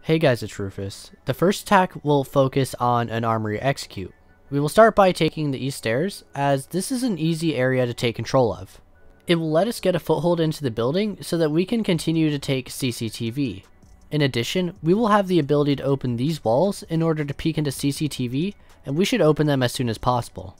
Hey guys, it's Rufus. The first attack will focus on an Armory Execute. We will start by taking the east stairs, as this is an easy area to take control of. It will let us get a foothold into the building so that we can continue to take CCTV. In addition, we will have the ability to open these walls in order to peek into CCTV, and we should open them as soon as possible.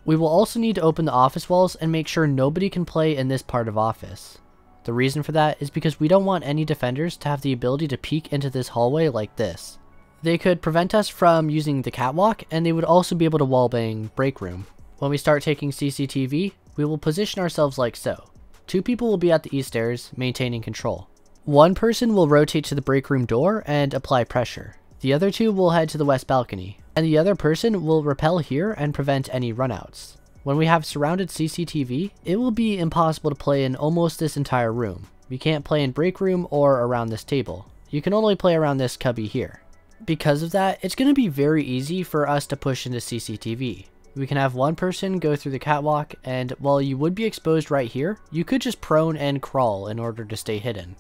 We will also need to open the office walls and make sure nobody can play in this part of office. The reason for that is because we don't want any defenders to have the ability to peek into this hallway like this. They could prevent us from using the catwalk, and they would also be able to wallbang break room. When we start taking CCTV, we will position ourselves like so. Two people will be at the east stairs, maintaining control. One person will rotate to the break room door and apply pressure. The other two will head to the west balcony, and the other person will rappel here and prevent any runouts. When we have surrounded CCTV, it will be impossible to play in almost this entire room. We can't play in break room or around this table. You can only play around this cubby here. Because of that, it's going to be very easy for us to push into CCTV. We can have one person go through the catwalk, and while you would be exposed right here, you could just prone and crawl in order to stay hidden.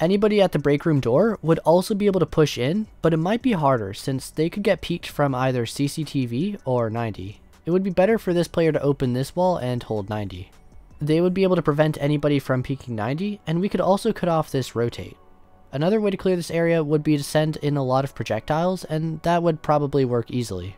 Anybody at the break room door would also be able to push in, but it might be harder since they could get peeked from either CCTV or 90. It would be better for this player to open this wall and hold 90. They would be able to prevent anybody from peeking 90, and we could also cut off this rotate. Another way to clear this area would be to send in a lot of projectiles, and that would probably work easily.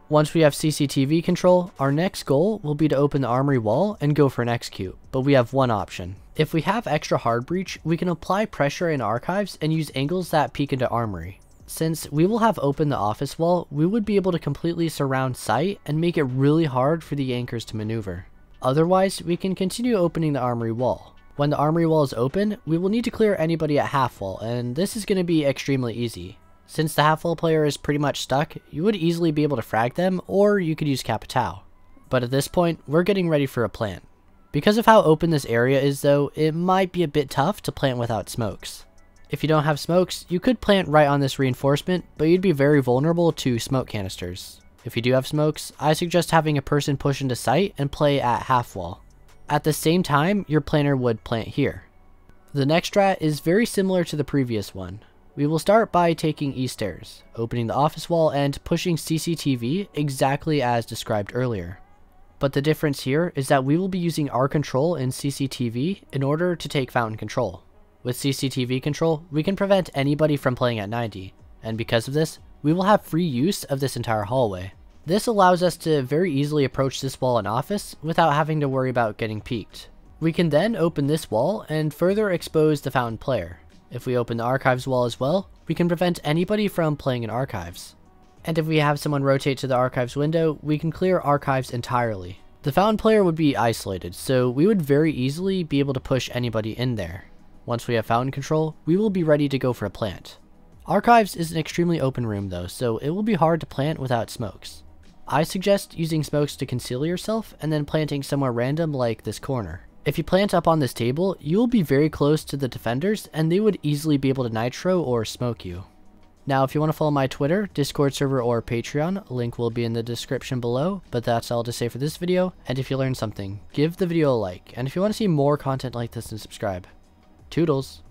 Once we have CCTV control, our next goal will be to open the armory wall and go for an execute, but we have one option. If we have extra hard breach, we can apply pressure in archives and use angles that peek into armory. Since we will have opened the office wall, we would be able to completely surround sight and make it really hard for the anchors to maneuver. Otherwise, we can continue opening the armory wall. When the armory wall is open, we will need to clear anybody at half wall, and this is going to be extremely easy. Since the half wall player is pretty much stuck, you would easily be able to frag them, or you could use Capitao. But at this point, we're getting ready for a plant. Because of how open this area is though, it might be a bit tough to plant without smokes. If you don't have smokes, you could plant right on this reinforcement, but you'd be very vulnerable to smoke canisters. If you do have smokes, I suggest having a person push into sight and play at half wall. At the same time, your planter would plant here. The next strat is very similar to the previous one. We will start by taking east stairs, opening the office wall and pushing CCTV exactly as described earlier. But the difference here is that we will be using our control in CCTV in order to take fountain control. With CCTV control, we can prevent anybody from playing at 90, and because of this, we will have free use of this entire hallway. This allows us to very easily approach this wall in office without having to worry about getting peeked. We can then open this wall and further expose the fountain player. If we open the archives wall as well, we can prevent anybody from playing in archives. And if we have someone rotate to the archives window, we can clear archives entirely. The fountain player would be isolated, so we would very easily be able to push anybody in there. Once we have fountain control, we will be ready to go for a plant. Archives is an extremely open room though, so it will be hard to plant without smokes. I suggest using smokes to conceal yourself and then planting somewhere random like this corner. If you plant up on this table, you will be very close to the defenders and they would easily be able to nitro or smoke you. Now if you want to follow my Twitter, Discord server, or Patreon, link will be in the description below, but that's all to say for this video, and if you learned something, give the video a like, and if you want to see more content like this, then subscribe. Toodles!